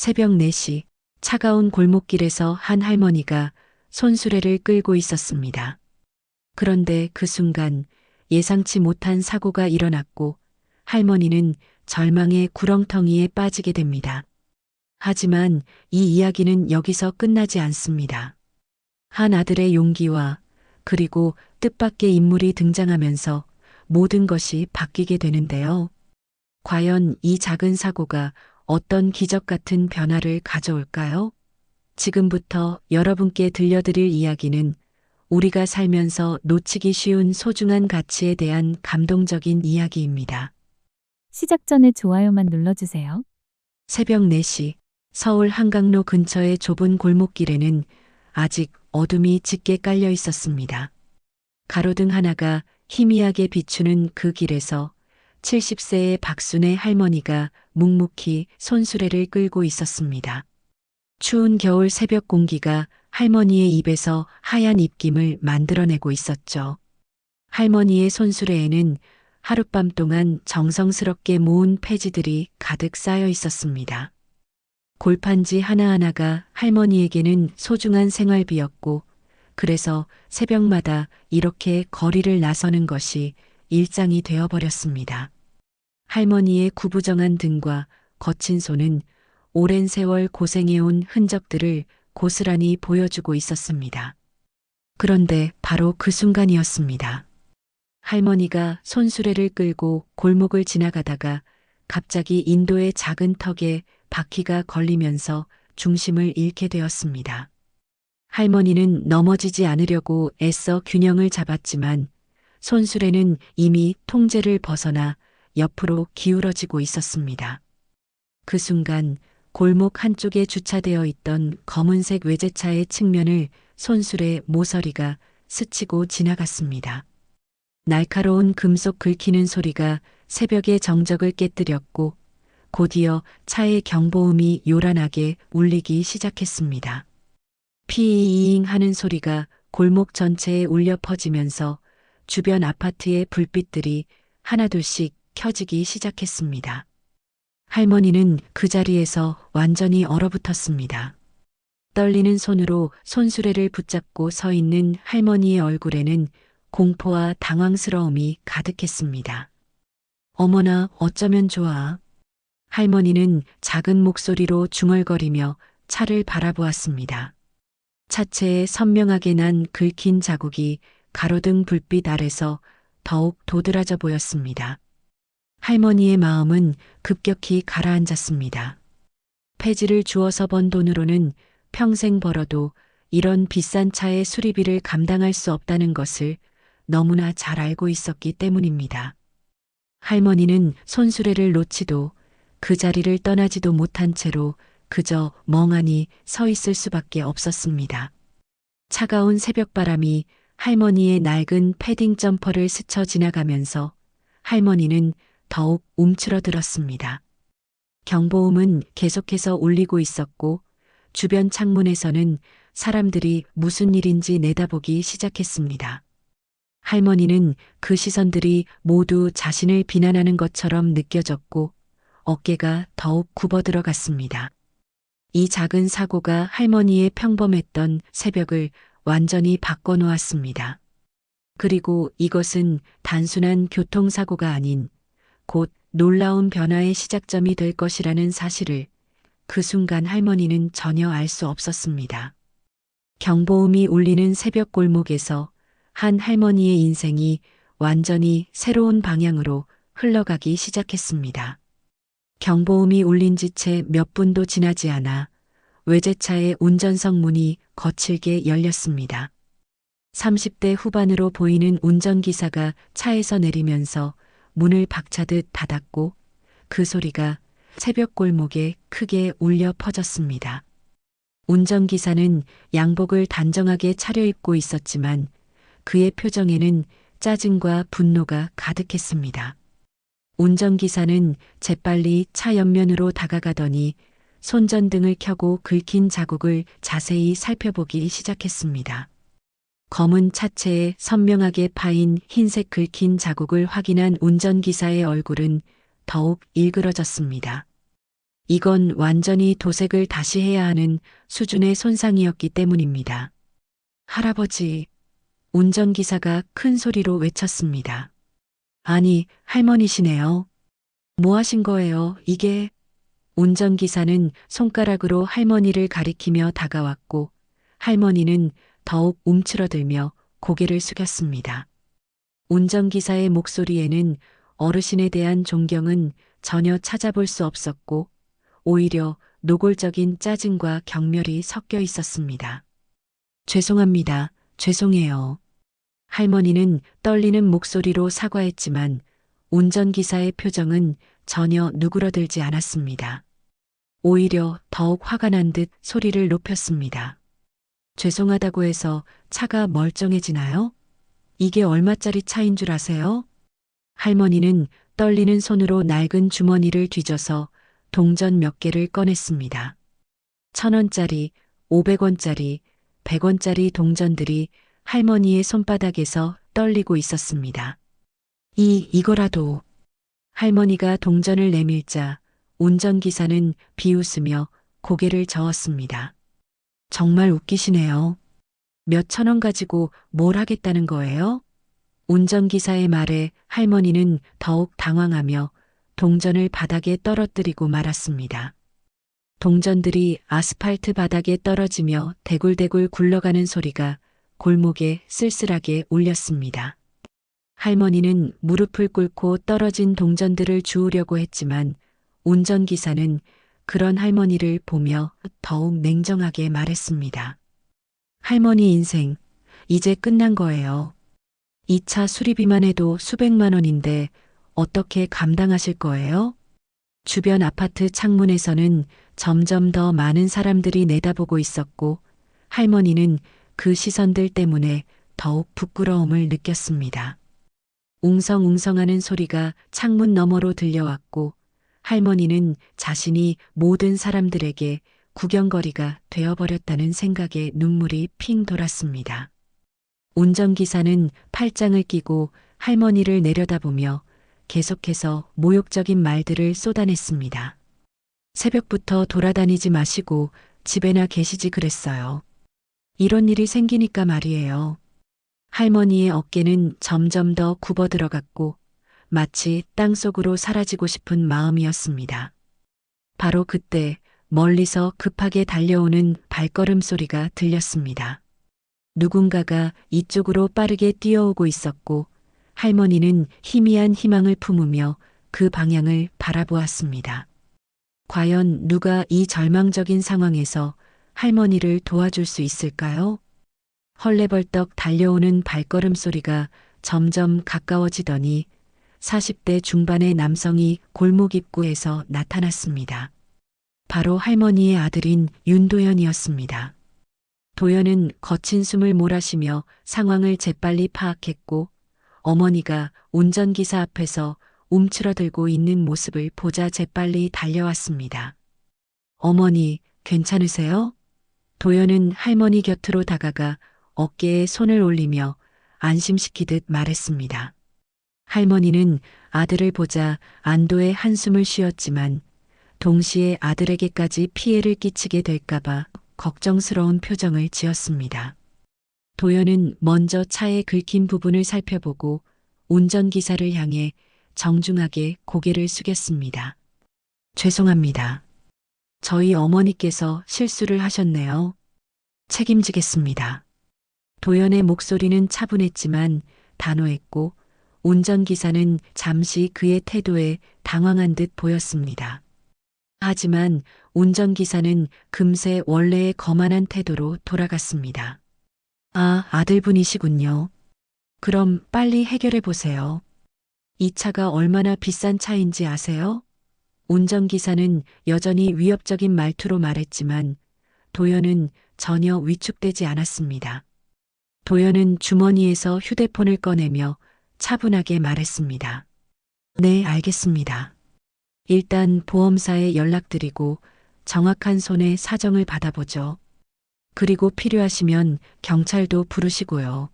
새벽 4시 차가운 골목길에서 한 할머니가 손수레를 끌고 있었습니다. 그런데 그 순간 예상치 못한 사고가 일어났고 할머니는 절망의 구렁텅이에 빠지게 됩니다. 하지만 이 이야기는 여기서 끝나지 않습니다. 한 아들의 용기와 그리고 뜻밖의 인물이 등장하면서 모든 것이 바뀌게 되는데요. 과연 이 작은 사고가 어떤 기적 같은 변화를 가져올까요? 지금부터 여러분께 들려드릴 이야기는 우리가 살면서 놓치기 쉬운 소중한 가치에 대한 감동적인 이야기입니다. 시작 전에 좋아요만 눌러주세요. 새벽 4시 서울 한강로 근처의 좁은 골목길에는 아직 어둠이 짙게 깔려 있었습니다. 가로등 하나가 희미하게 비추는 그 길에서 70세의 박순애 할머니가 묵묵히 손수레를 끌고 있었습니다. 추운 겨울 새벽 공기가 할머니의 입에서 하얀 입김을 만들어내고 있었죠. 할머니의 손수레에는 하룻밤 동안 정성스럽게 모은 폐지들이 가득 쌓여 있었습니다. 골판지 하나하나가 할머니에게는 소중한 생활비였고, 그래서 새벽마다 이렇게 거리를 나서는 것이 일상이 되어버렸습니다. 할머니의 구부정한 등과 거친 손은 오랜 세월 고생해온 흔적들을 고스란히 보여주고 있었습니다. 그런데 바로 그 순간이었습니다. 할머니가 손수레를 끌고 골목을 지나가다가 갑자기 인도의 작은 턱에 바퀴가 걸리면서 중심을 잃게 되었습니다. 할머니는 넘어지지 않으려고 애써 균형을 잡았지만 손수레는 이미 통제를 벗어나 옆으로 기울어지고 있었습니다. 그 순간 골목 한쪽에 주차되어 있던 검은색 외제차의 측면을 손수레 모서리가 스치고 지나갔습니다. 날카로운 금속 긁히는 소리가 새벽의 정적을 깨뜨렸고 곧이어 차의 경보음이 요란하게 울리기 시작했습니다. 피잉 하는 소리가 골목 전체에 울려 퍼지면서 주변 아파트의 불빛들이 하나둘씩 켜지기 시작했습니다. 할머니는 그 자리에서 완전히 얼어붙었습니다. 떨리는 손으로 손수레를 붙잡고 서 있는 할머니의 얼굴에는 공포와 당황스러움이 가득했습니다. 어머나, 어쩌면 좋아. 할머니는 작은 목소리로 중얼거리며 차를 바라보았습니다. 차체에 선명하게 난 긁힌 자국이 가로등 불빛 아래서 더욱 도드라져 보였습니다. 할머니의 마음은 급격히 가라앉았습니다. 폐지를 주어서 번 돈으로는 평생 벌어도 이런 비싼 차의 수리비를 감당할 수 없다는 것을 너무나 잘 알고 있었기 때문입니다. 할머니는 손수레를 놓지도 그 자리를 떠나지도 못한 채로 그저 멍하니 서 있을 수밖에 없었습니다. 차가운 새벽바람이 할머니의 낡은 패딩 점퍼를 스쳐 지나가면서 할머니는 더욱 움츠러들었습니다. 경보음은 계속해서 울리고 있었고 주변 창문에서는 사람들이 무슨 일인지 내다보기 시작했습니다. 할머니는 그 시선들이 모두 자신을 비난하는 것처럼 느껴졌고 어깨가 더욱 굽어들어갔습니다. 이 작은 사고가 할머니의 평범했던 새벽을 완전히 바꿔놓았습니다. 그리고 이것은 단순한 교통사고가 아닌 곧 놀라운 변화의 시작점이 될 것이라는 사실을 그 순간 할머니는 전혀 알 수 없었습니다. 경보음이 울리는 새벽 골목에서 한 할머니의 인생이 완전히 새로운 방향으로 흘러가기 시작했습니다. 경보음이 울린 지 채 몇 분도 지나지 않아 외제차의 운전석 문이 거칠게 열렸습니다. 30대 후반으로 보이는 운전기사가 차에서 내리면서 문을 박차듯 닫았고 그 소리가 새벽 골목에 크게 울려 퍼졌습니다. 운전기사는 양복을 단정하게 차려입고 있었지만 그의 표정에는 짜증과 분노가 가득했습니다. 운전기사는 재빨리 차 옆면으로 다가가더니 손전등을 켜고 긁힌 자국을 자세히 살펴보기 시작했습니다. 검은 차체에 선명하게 파인 흰색 긁힌 자국을 확인한 운전기사의 얼굴은 더욱 일그러졌습니다. 이건 완전히 도색을 다시 해야 하는 수준의 손상이었기 때문입니다. 할아버지, 운전기사가 큰 소리로 외쳤습니다. 아니, 할머니시네요. 뭐 하신 거예요, 이게? 운전기사는 손가락으로 할머니를 가리키며 다가왔고, 할머니는 더욱 움츠러들며 고개를 숙였습니다. 운전기사의 목소리에는 어르신에 대한 존경은 전혀 찾아볼 수 없었고, 오히려 노골적인 짜증과 경멸이 섞여 있었습니다. 죄송합니다. 죄송해요. 할머니는 떨리는 목소리로 사과했지만 운전기사의 표정은 전혀 누그러들지 않았습니다. 오히려 더욱 화가 난 듯 소리를 높였습니다. 죄송하다고 해서 차가 멀쩡해지나요? 이게 얼마짜리 차인 줄 아세요? 할머니는 떨리는 손으로 낡은 주머니를 뒤져서 동전 몇 개를 꺼냈습니다. 1,000원짜리, 500원짜리, 100원짜리 동전들이 할머니의 손바닥에서 떨리고 있었습니다. 이거라도. 할머니가 동전을 내밀자 운전기사는 비웃으며 고개를 저었습니다. 정말 웃기시네요. 몇 천 원 가지고 뭘 하겠다는 거예요? 운전기사의 말에 할머니는 더욱 당황하며 동전을 바닥에 떨어뜨리고 말았습니다. 동전들이 아스팔트 바닥에 떨어지며 대굴대굴 굴러가는 소리가 골목에 쓸쓸하게 울렸습니다. 할머니는 무릎을 꿇고 떨어진 동전들을 주우려고 했지만 운전기사는 그런 할머니를 보며 더욱 냉정하게 말했습니다. 할머니 인생, 이제 끝난 거예요. 이 차 수리비만 해도 수백만 원인데 어떻게 감당하실 거예요? 주변 아파트 창문에서는 점점 더 많은 사람들이 내다보고 있었고 할머니는 그 시선들 때문에 더욱 부끄러움을 느꼈습니다. 웅성웅성하는 소리가 창문 너머로 들려왔고 할머니는 자신이 모든 사람들에게 구경거리가 되어버렸다는 생각에 눈물이 핑 돌았습니다. 운전기사는 팔짱을 끼고 할머니를 내려다보며 계속해서 모욕적인 말들을 쏟아냈습니다. 새벽부터 돌아다니지 마시고 집에나 계시지 그랬어요. 이런 일이 생기니까 말이에요. 할머니의 어깨는 점점 더 굽어 들어갔고 마치 땅속으로 사라지고 싶은 마음이었습니다. 바로 그때 멀리서 급하게 달려오는 발걸음 소리가 들렸습니다. 누군가가 이쪽으로 빠르게 뛰어오고 있었고 할머니는 희미한 희망을 품으며 그 방향을 바라보았습니다. 과연 누가 이 절망적인 상황에서 할머니를 도와줄 수 있을까요? 헐레벌떡 달려오는 발걸음 소리가 점점 가까워지더니 40대 중반의 남성이 골목 입구에서 나타났습니다. 바로 할머니의 아들인 윤도현이었습니다. 도현은 거친 숨을 몰아쉬며 상황을 재빨리 파악했고 어머니가 운전기사 앞에서 움츠러들고 있는 모습을 보자 재빨리 달려왔습니다. 어머니, 괜찮으세요? 도현은 할머니 곁으로 다가가 어깨에 손을 올리며 안심시키듯 말했습니다. 할머니는 아들을 보자 안도의 한숨을 쉬었지만 동시에 아들에게까지 피해를 끼치게 될까봐 걱정스러운 표정을 지었습니다. 도현은 먼저 차에 긁힌 부분을 살펴보고 운전기사를 향해 정중하게 고개를 숙였습니다. 죄송합니다. 저희 어머니께서 실수를 하셨네요. 책임지겠습니다. 도현의 목소리는 차분했지만 단호했고 운전기사는 잠시 그의 태도에 당황한 듯 보였습니다. 하지만 운전기사는 금세 원래의 거만한 태도로 돌아갔습니다. 아, 아들분이시군요. 그럼 빨리 해결해 보세요. 이 차가 얼마나 비싼 차인지 아세요? 운전기사는 여전히 위협적인 말투로 말했지만 도현은 전혀 위축되지 않았습니다. 도현은 주머니에서 휴대폰을 꺼내며 차분하게 말했습니다. 네, 알겠습니다. 일단 보험사에 연락드리고 정확한 손해 사정을 받아보죠. 그리고 필요하시면 경찰도 부르시고요.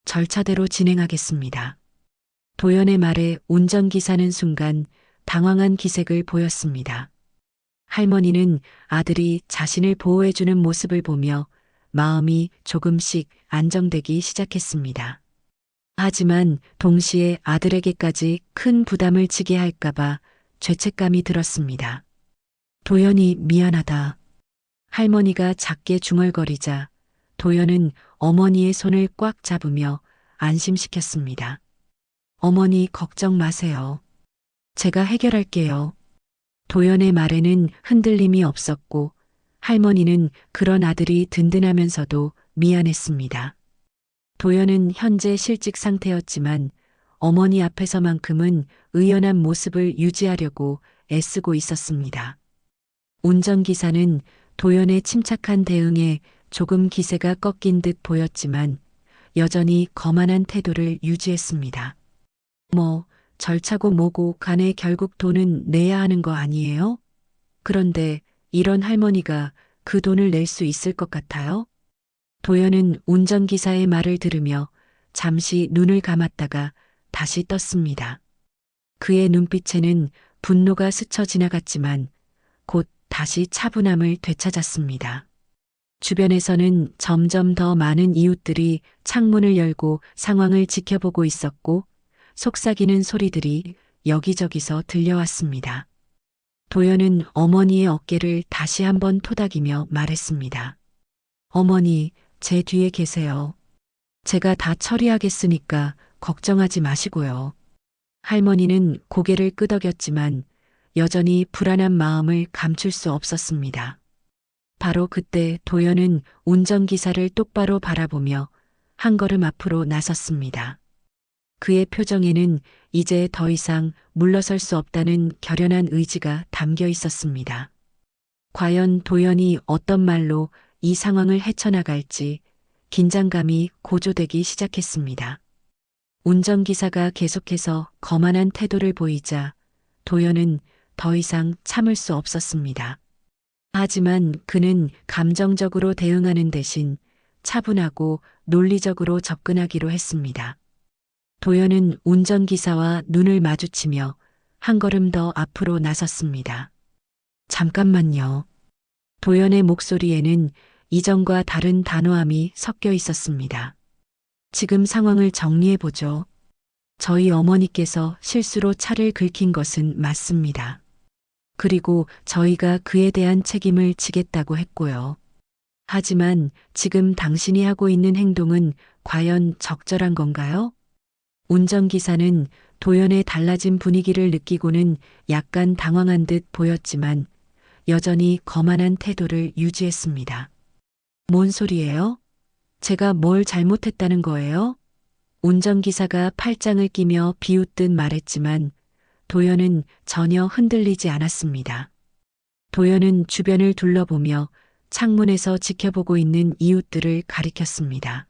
절차대로 진행하겠습니다. 도현의 말에 운전기사는 순간 당황한 기색을 보였습니다. 할머니는 아들이 자신을 보호해주는 모습을 보며 마음이 조금씩 안정되기 시작했습니다. 하지만 동시에 아들에게까지 큰 부담을 지게 할까봐 죄책감이 들었습니다. 도연이 미안하다. 할머니가 작게 중얼거리자 도연은 어머니의 손을 꽉 잡으며 안심시켰습니다. 어머니 걱정 마세요. 제가 해결할게요. 도연의 말에는 흔들림이 없었고 할머니는 그런 아들이 든든하면서도 미안했습니다. 도연은 현재 실직 상태였지만 어머니 앞에서만큼은 의연한 모습을 유지하려고 애쓰고 있었습니다. 운전기사는 도연의 침착한 대응에 조금 기세가 꺾인 듯 보였지만 여전히 거만한 태도를 유지했습니다. 절차고 뭐고 간에 결국 돈은 내야 하는 거 아니에요? 그런데 이런 할머니가 그 돈을 낼 수 있을 것 같아요? 도연은 운전기사의 말을 들으며 잠시 눈을 감았다가 다시 떴습니다. 그의 눈빛에는 분노가 스쳐 지나갔지만 곧 다시 차분함을 되찾았습니다. 주변에서는 점점 더 많은 이웃들이 창문을 열고 상황을 지켜보고 있었고 속삭이는 소리들이 여기저기서 들려왔습니다. 도연은 어머니의 어깨를 다시 한번 토닥이며 말했습니다. 어머니, 제 뒤에 계세요. 제가 다 처리하겠으니까 걱정하지 마시고요. 할머니는 고개를 끄덕였지만 여전히 불안한 마음을 감출 수 없었습니다. 바로 그때 도연은 운전기사를 똑바로 바라보며 한 걸음 앞으로 나섰습니다. 그의 표정에는 이제 더 이상 물러설 수 없다는 결연한 의지가 담겨 있었습니다. 과연 도연이 어떤 말로 이 상황을 헤쳐나갈지 긴장감이 고조되기 시작했습니다. 운전기사가 계속해서 거만한 태도를 보이자 도연은 더 이상 참을 수 없었습니다. 하지만 그는 감정적으로 대응하는 대신 차분하고 논리적으로 접근하기로 했습니다. 도연은 운전기사와 눈을 마주치며 한 걸음 더 앞으로 나섰습니다. 잠깐만요. 도연의 목소리에는 이전과 다른 단호함이 섞여 있었습니다. 지금 상황을 정리해보죠. 저희 어머니께서 실수로 차를 긁힌 것은 맞습니다. 그리고 저희가 그에 대한 책임을 지겠다고 했고요. 하지만 지금 당신이 하고 있는 행동은 과연 적절한 건가요? 운전기사는 도연의 달라진 분위기를 느끼고는 약간 당황한 듯 보였지만 여전히 거만한 태도를 유지했습니다. 뭔 소리예요? 제가 뭘 잘못했다는 거예요? 운전기사가 팔짱을 끼며 비웃듯 말했지만 도연은 전혀 흔들리지 않았습니다. 도연은 주변을 둘러보며 창문에서 지켜보고 있는 이웃들을 가리켰습니다.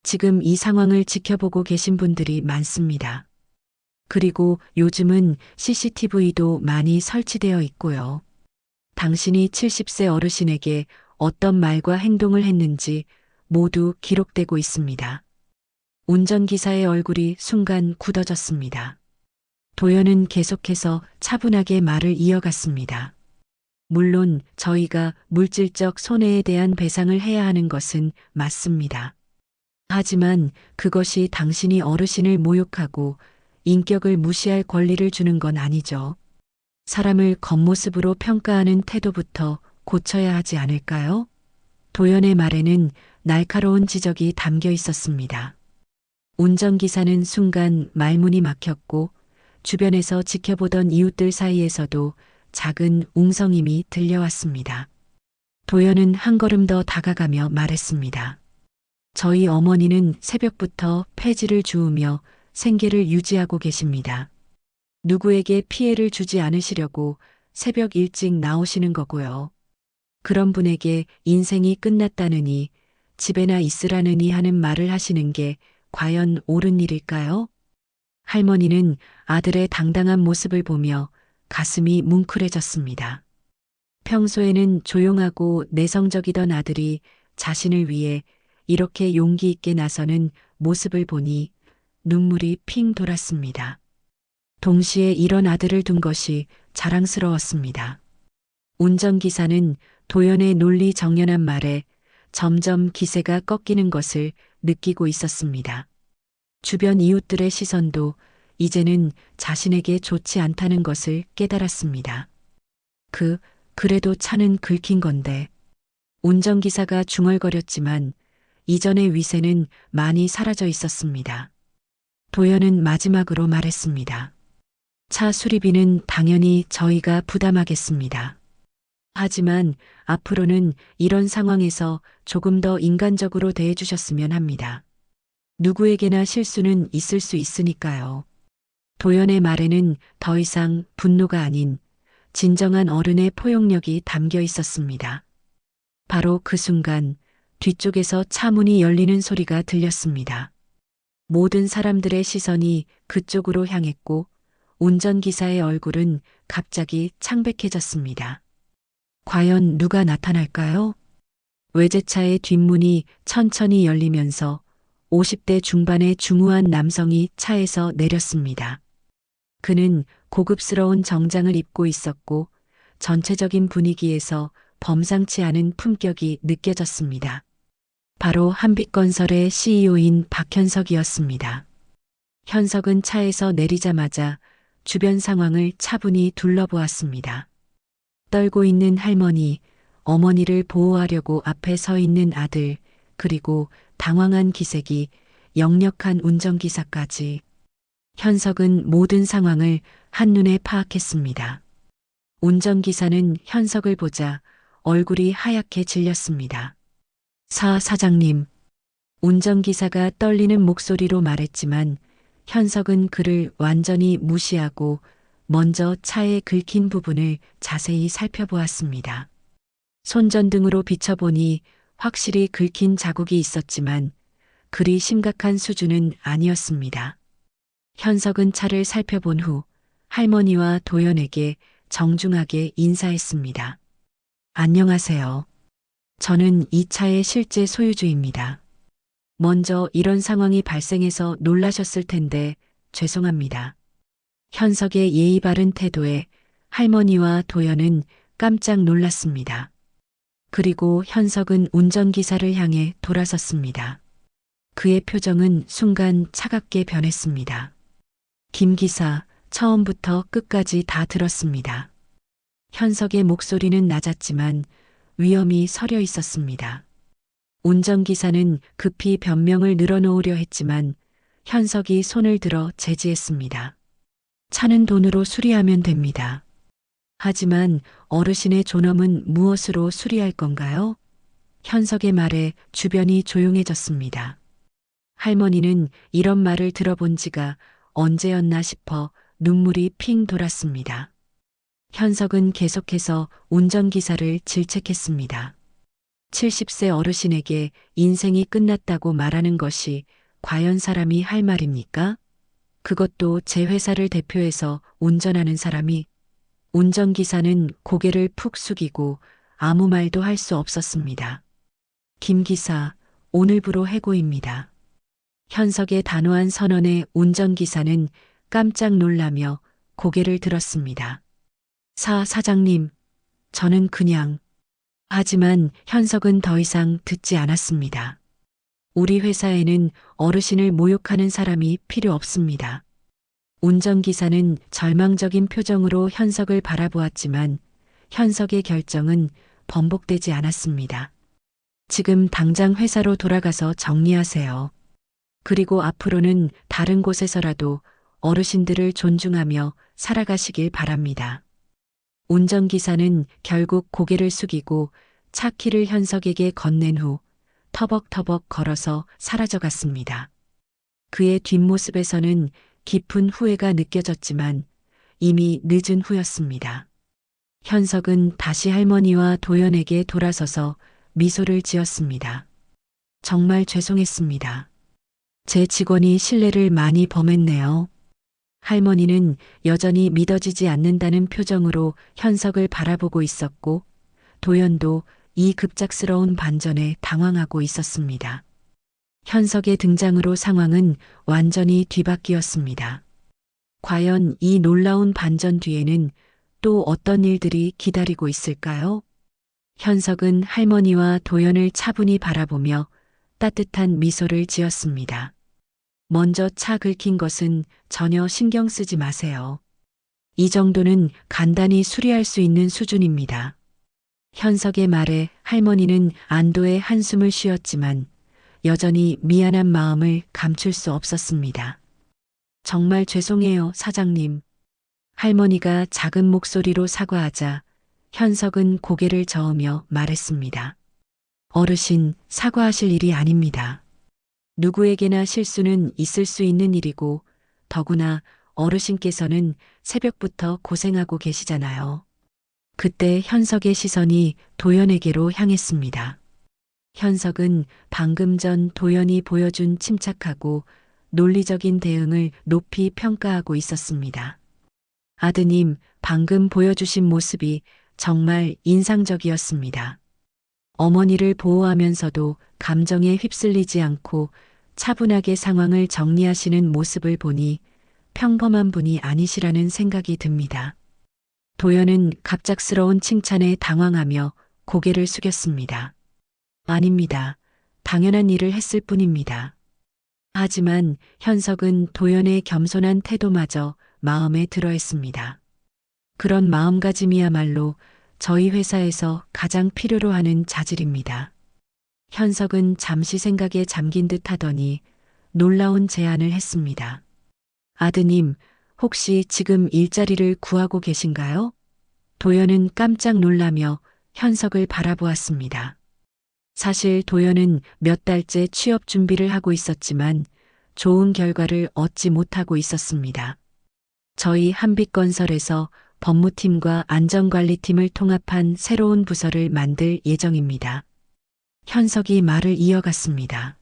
지금 이 상황을 지켜보고 계신 분들이 많습니다. 그리고 요즘은 CCTV도 많이 설치되어 있고요. 당신이 70세 어르신에게 어떤 말과 행동을 했는지 모두 기록되고 있습니다. 운전기사의 얼굴이 순간 굳어졌습니다. 도연은 계속해서 차분하게 말을 이어갔습니다. 물론 저희가 물질적 손해에 대한 배상을 해야 하는 것은 맞습니다. 하지만 그것이 당신이 어르신을 모욕하고 인격을 무시할 권리를 주는 건 아니죠. 사람을 겉모습으로 평가하는 태도부터 고쳐야 하지 않을까요? 도연의 말에는 날카로운 지적이 담겨 있었습니다. 운전기사는 순간 말문이 막혔고 주변에서 지켜보던 이웃들 사이에서도 작은 웅성임이 들려왔습니다. 도연은 한 걸음 더 다가가며 말했습니다. 저희 어머니는 새벽부터 폐지를 주우며 생계를 유지하고 계십니다. 누구에게 피해를 주지 않으시려고 새벽 일찍 나오시는 거고요. 그런 분에게 인생이 끝났다느니 집에나 있으라느니 하는 말을 하시는 게 과연 옳은 일일까요? 할머니는 아들의 당당한 모습을 보며 가슴이 뭉클해졌습니다. 평소에는 조용하고 내성적이던 아들이 자신을 위해 이렇게 용기 있게 나서는 모습을 보니 눈물이 핑 돌았습니다. 동시에 이런 아들을 둔 것이 자랑스러웠습니다. 운전기사는 도연의 논리정연한 말에 점점 기세가 꺾이는 것을 느끼고 있었습니다. 주변 이웃들의 시선도 이제는 자신에게 좋지 않다는 것을 깨달았습니다. 그래도 차는 긁힌 건데. 운전기사가 중얼거렸지만 이전의 위세는 많이 사라져 있었습니다. 도연은 마지막으로 말했습니다. 차 수리비는 당연히 저희가 부담하겠습니다. 하지만 앞으로는 이런 상황에서 조금 더 인간적으로 대해주셨으면 합니다. 누구에게나 실수는 있을 수 있으니까요. 도연의 말에는 더 이상 분노가 아닌 진정한 어른의 포용력이 담겨 있었습니다. 바로 그 순간 뒤쪽에서 차 문이 열리는 소리가 들렸습니다. 모든 사람들의 시선이 그쪽으로 향했고 운전기사의 얼굴은 갑자기 창백해졌습니다. 과연 누가 나타날까요? 외제차의 뒷문이 천천히 열리면서 50대 중반의 중후한 남성이 차에서 내렸습니다. 그는 고급스러운 정장을 입고 있었고 전체적인 분위기에서 범상치 않은 품격이 느껴졌습니다. 바로 한빛건설의 CEO인 박현석이었습니다. 현석은 차에서 내리자마자 주변 상황을 차분히 둘러보았습니다. 떨고 있는 할머니, 어머니를 보호하려고 앞에 서 있는 아들, 그리고 당황한 기색이 역력한 운전기사까지. 현석은 모든 상황을 한눈에 파악했습니다. 운전기사는 현석을 보자 얼굴이 하얗게 질렸습니다. 사장님. 운전기사가 떨리는 목소리로 말했지만 현석은 그를 완전히 무시하고 먼저 차에 긁힌 부분을 자세히 살펴보았습니다. 손전등으로 비춰보니 확실히 긁힌 자국이 있었지만 그리 심각한 수준은 아니었습니다. 현석은 차를 살펴본 후 할머니와 도연에게 정중하게 인사했습니다. 안녕하세요. 저는 이 차의 실제 소유주입니다. 먼저 이런 상황이 발생해서 놀라셨을 텐데 죄송합니다. 현석의 예의 바른 태도에 할머니와 도연은 깜짝 놀랐습니다. 그리고 현석은 운전기사를 향해 돌아섰습니다. 그의 표정은 순간 차갑게 변했습니다. 김 기사, 처음부터 끝까지 다 들었습니다. 현석의 목소리는 낮았지만 위험이 서려 있었습니다. 운전기사는 급히 변명을 늘어놓으려 했지만 현석이 손을 들어 제지했습니다. 차는 돈으로 수리하면 됩니다. 하지만 어르신의 존엄은 무엇으로 수리할 건가요? 현석의 말에 주변이 조용해졌습니다. 할머니는 이런 말을 들어본 지가 언제였나 싶어 눈물이 핑 돌았습니다. 현석은 계속해서 운전기사를 질책했습니다. 70세 어르신에게 인생이 끝났다고 말하는 것이 과연 사람이 할 말입니까? 그것도 제 회사를 대표해서 운전하는 사람이. 운전기사는 고개를 푹 숙이고 아무 말도 할 수 없었습니다. 김 기사, 오늘부로 해고입니다. 현석의 단호한 선언에 운전기사는 깜짝 놀라며 고개를 들었습니다. 사장님, 저는 그냥. 하지만 현석은 더 이상 듣지 않았습니다. 우리 회사에는 어르신을 모욕하는 사람이 필요 없습니다. 운전기사는 절망적인 표정으로 현석을 바라보았지만 현석의 결정은 번복되지 않았습니다. 지금 당장 회사로 돌아가서 정리하세요. 그리고 앞으로는 다른 곳에서라도 어르신들을 존중하며 살아가시길 바랍니다. 운전기사는 결국 고개를 숙이고 차 키를 현석에게 건넨 후 터벅터벅 걸어서 사라져갔습니다. 그의 뒷모습에서는 깊은 후회가 느껴졌지만 이미 늦은 후였습니다. 현석은 다시 할머니와 도연에게 돌아서서 미소를 지었습니다. 정말 죄송했습니다. 제 직원이 신뢰를 많이 범했네요. 할머니는 여전히 믿어지지 않는다는 표정으로 현석을 바라보고 있었고 도연도 이 급작스러운 반전에 당황하고 있었습니다. 현석의 등장으로 상황은 완전히 뒤바뀌었습니다. 과연 이 놀라운 반전 뒤에는 또 어떤 일들이 기다리고 있을까요? 현석은 할머니와 도연을 차분히 바라보며 따뜻한 미소를 지었습니다. 먼저 차 긁힌 것은 전혀 신경 쓰지 마세요. 이 정도는 간단히 수리할 수 있는 수준입니다. 현석의 말에 할머니는 안도의 한숨을 쉬었지만 여전히 미안한 마음을 감출 수 없었습니다. 정말 죄송해요, 사장님. 할머니가 작은 목소리로 사과하자 현석은 고개를 저으며 말했습니다. 어르신, 사과하실 일이 아닙니다. 누구에게나 실수는 있을 수 있는 일이고 더구나 어르신께서는 새벽부터 고생하고 계시잖아요. 그때 현석의 시선이 도연에게로 향했습니다. 현석은 방금 전 도연이 보여준 침착하고 논리적인 대응을 높이 평가하고 있었습니다. 아드님, 방금 보여주신 모습이 정말 인상적이었습니다. 어머니를 보호하면서도 감정에 휩쓸리지 않고 차분하게 상황을 정리하시는 모습을 보니 평범한 분이 아니시라는 생각이 듭니다. 도연은 갑작스러운 칭찬에 당황하며 고개를 숙였습니다. 아닙니다. 당연한 일을 했을 뿐입니다. 하지만 현석은 도연의 겸손한 태도마저 마음에 들어했습니다. 그런 마음가짐이야말로 저희 회사에서 가장 필요로 하는 자질입니다. 현석은 잠시 생각에 잠긴 듯 하더니 놀라운 제안을 했습니다. 아드님, 혹시 지금 일자리를 구하고 계신가요? 도연은 깜짝 놀라며 현석을 바라보았습니다. 사실 도연은 몇 달째 취업 준비를 하고 있었지만 좋은 결과를 얻지 못하고 있었습니다. 저희 한빛건설에서 법무팀과 안전관리팀을 통합한 새로운 부서를 만들 예정입니다. 현석이 말을 이어갔습니다.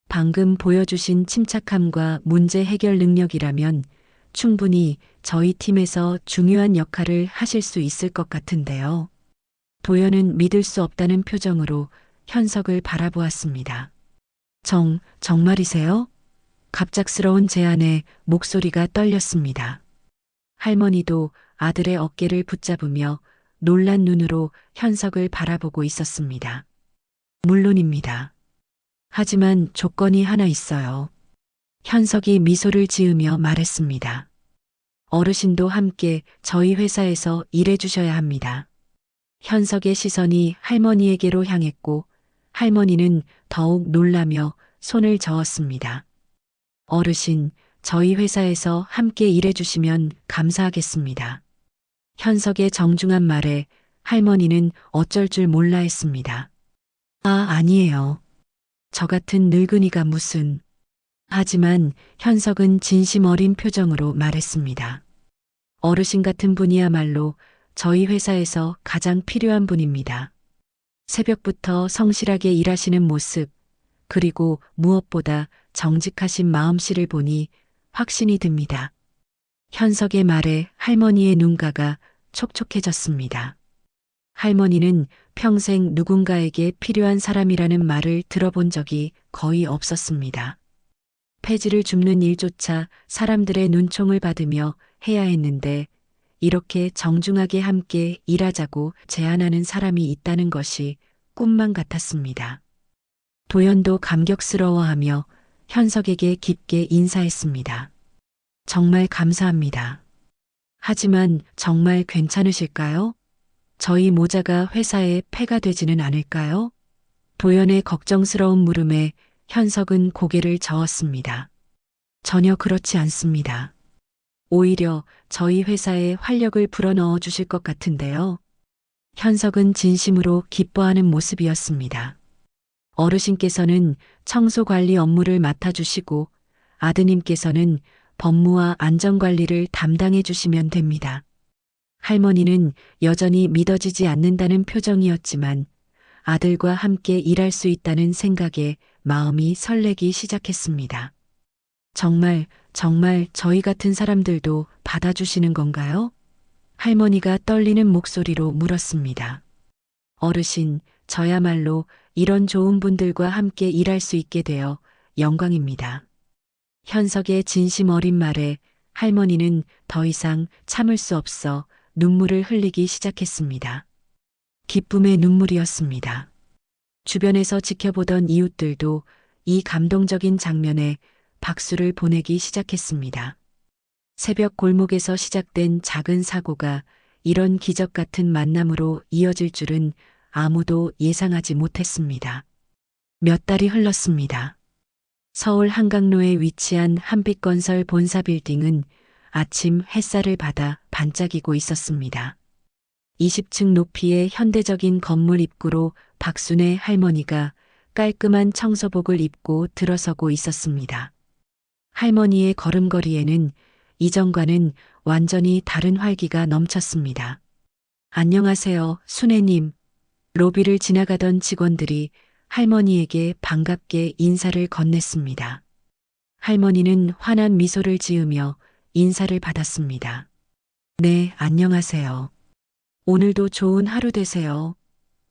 방금 보여주신 침착함과 문제 해결 능력이라면 충분히 저희 팀에서 중요한 역할을 하실 수 있을 것 같은데요. 도연은 믿을 수 없다는 표정으로 현석을 바라보았습니다. 정말이세요? 갑작스러운 제안에 목소리가 떨렸습니다. 할머니도 아들의 어깨를 붙잡으며 놀란 눈으로 현석을 바라보고 있었습니다. 물론입니다. 하지만 조건이 하나 있어요. 현석이 미소를 지으며 말했습니다. 어르신도 함께 저희 회사에서 일해 주셔야 합니다. 현석의 시선이 할머니에게로 향했고 할머니는 더욱 놀라며 손을 저었습니다. 어르신, 저희 회사에서 함께 일해 주시면 감사하겠습니다. 현석의 정중한 말에 할머니는 어쩔 줄 몰라 했습니다. 아니에요. 저 같은 늙은이가 무슨. 하지만 현석은 진심 어린 표정으로 말했습니다. 어르신 같은 분이야말로 저희 회사에서 가장 필요한 분입니다. 새벽부터 성실하게 일하시는 모습, 그리고 무엇보다 정직하신 마음씨를 보니 확신이 듭니다. 현석의 말에 할머니의 눈가가 촉촉해졌습니다. 할머니는 평생 누군가에게 필요한 사람이라는 말을 들어본 적이 거의 없었습니다. 폐지를 줍는 일조차 사람들의 눈총을 받으며 해야 했는데 이렇게 정중하게 함께 일하자고 제안하는 사람이 있다는 것이 꿈만 같았습니다. 도연도 감격스러워하며 현석에게 깊게 인사했습니다. 정말 감사합니다. 하지만 정말 괜찮으실까요? 저희 모자가 회사에 폐가 되지는 않을까요? 도연의 걱정스러운 물음에 현석은 고개를 저었습니다. 전혀 그렇지 않습니다. 오히려 저희 회사에 활력을 불어넣어 주실 것 같은데요. 현석은 진심으로 기뻐하는 모습이었습니다. 어르신께서는 청소 관리 업무를 맡아주시고 아드님께서는 법무와 안전관리를 담당해 주시면 됩니다. 할머니는 여전히 믿어지지 않는다는 표정이었지만 아들과 함께 일할 수 있다는 생각에 마음이 설레기 시작했습니다. 정말 저희 같은 사람들도 받아주시는 건가요? 할머니가 떨리는 목소리로 물었습니다. 어르신, 저야말로 이런 좋은 분들과 함께 일할 수 있게 되어 영광입니다. 현석의 진심 어린 말에 할머니는 더 이상 참을 수 없어 눈물을 흘리기 시작했습니다. 기쁨의 눈물이었습니다. 주변에서 지켜보던 이웃들도 이 감동적인 장면에 박수를 보내기 시작했습니다. 새벽 골목에서 시작된 작은 사고가 이런 기적 같은 만남으로 이어질 줄은 아무도 예상하지 못했습니다. 몇 달이 흘렀습니다. 서울 한강로에 위치한 한빛건설 본사 빌딩은 아침 햇살을 받아 반짝이고 있었습니다. 20층 높이의 현대적인 건물 입구로 박순애 할머니가 깔끔한 청소복을 입고 들어서고 있었습니다. 할머니의 걸음걸이에는 이전과는 완전히 다른 활기가 넘쳤습니다. 안녕하세요, 순애님. 로비를 지나가던 직원들이 할머니에게 반갑게 인사를 건넸습니다. 할머니는 환한 미소를 지으며 인사를 받았습니다. 네, 안녕하세요. 오늘도 좋은 하루 되세요.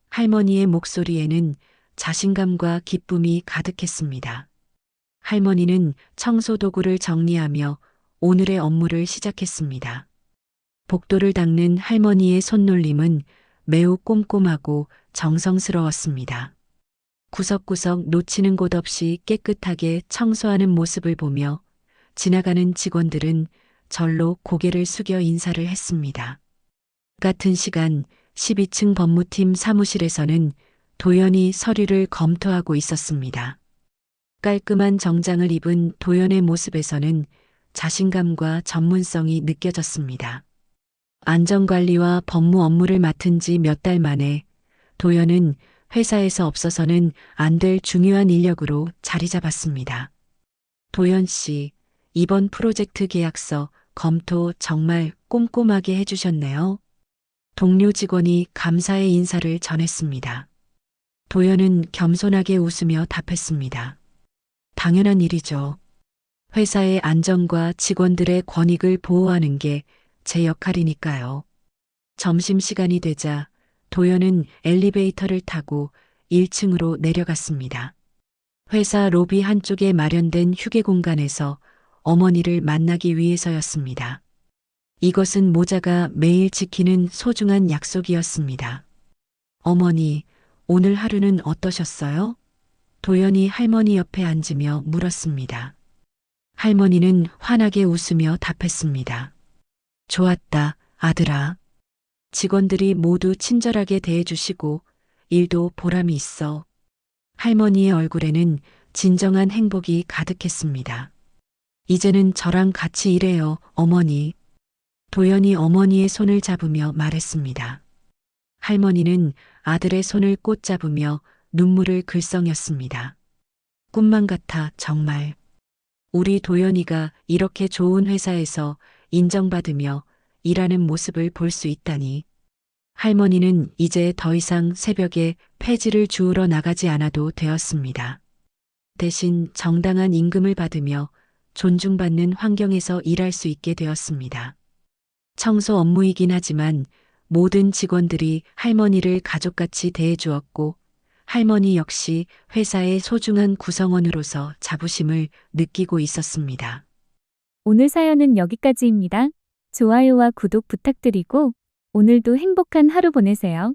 할머니의 목소리에는 자신감과 기쁨이 가득했습니다. 할머니는 청소 도구를 정리하며 오늘의 업무를 시작했습니다. 복도를 닦는 할머니의 손놀림은 매우 꼼꼼하고 정성스러웠습니다. 구석구석 놓치는 곳 없이 깨끗하게 청소하는 모습을 보며 지나가는 직원들은 절로 고개를 숙여 인사를 했습니다. 같은 시간 12층 법무팀 사무실에서는 도연이 서류를 검토하고 있었습니다. 깔끔한 정장을 입은 도연의 모습에서는 자신감과 전문성이 느껴졌습니다. 안전관리와 법무 업무를 맡은 지 몇 달 만에 도연은 회사에서 없어서는 안 될 중요한 인력으로 자리 잡았습니다. 도연 씨, 이번 프로젝트 계약서 검토 정말 꼼꼼하게 해주셨네요. 동료 직원이 감사의 인사를 전했습니다. 도연은 겸손하게 웃으며 답했습니다. 당연한 일이죠. 회사의 안전과 직원들의 권익을 보호하는 게 제 역할이니까요. 점심시간이 되자 도연은 엘리베이터를 타고 1층으로 내려갔습니다. 회사 로비 한쪽에 마련된 휴게 공간에서 어머니를 만나기 위해서였습니다. 이것은 모자가 매일 지키는 소중한 약속이었습니다. 어머니, 오늘 하루는 어떠셨어요? 도연이 할머니 옆에 앉으며 물었습니다. 할머니는 환하게 웃으며 답했습니다. 좋았다, 아들아. 직원들이 모두 친절하게 대해주시고 일도 보람이 있어. 할머니의 얼굴에는 진정한 행복이 가득했습니다. 이제는 저랑 같이 일해요, 어머니. 도연이 어머니의 손을 잡으며 말했습니다. 할머니는 아들의 손을 꼭 잡으며 눈물을 글썽였습니다. 꿈만 같아, 정말. 우리 도연이가 이렇게 좋은 회사에서 인정받으며 일하는 모습을 볼 수 있다니. 할머니는 이제 더 이상 새벽에 폐지를 주우러 나가지 않아도 되었습니다. 대신 정당한 임금을 받으며 존중받는 환경에서 일할 수 있게 되었습니다. 청소 업무이긴 하지만 모든 직원들이 할머니를 가족같이 대해주었고 할머니 역시 회사의 소중한 구성원으로서 자부심을 느끼고 있었습니다. 오늘 사연은 여기까지입니다. 좋아요와 구독 부탁드리고 오늘도 행복한 하루 보내세요.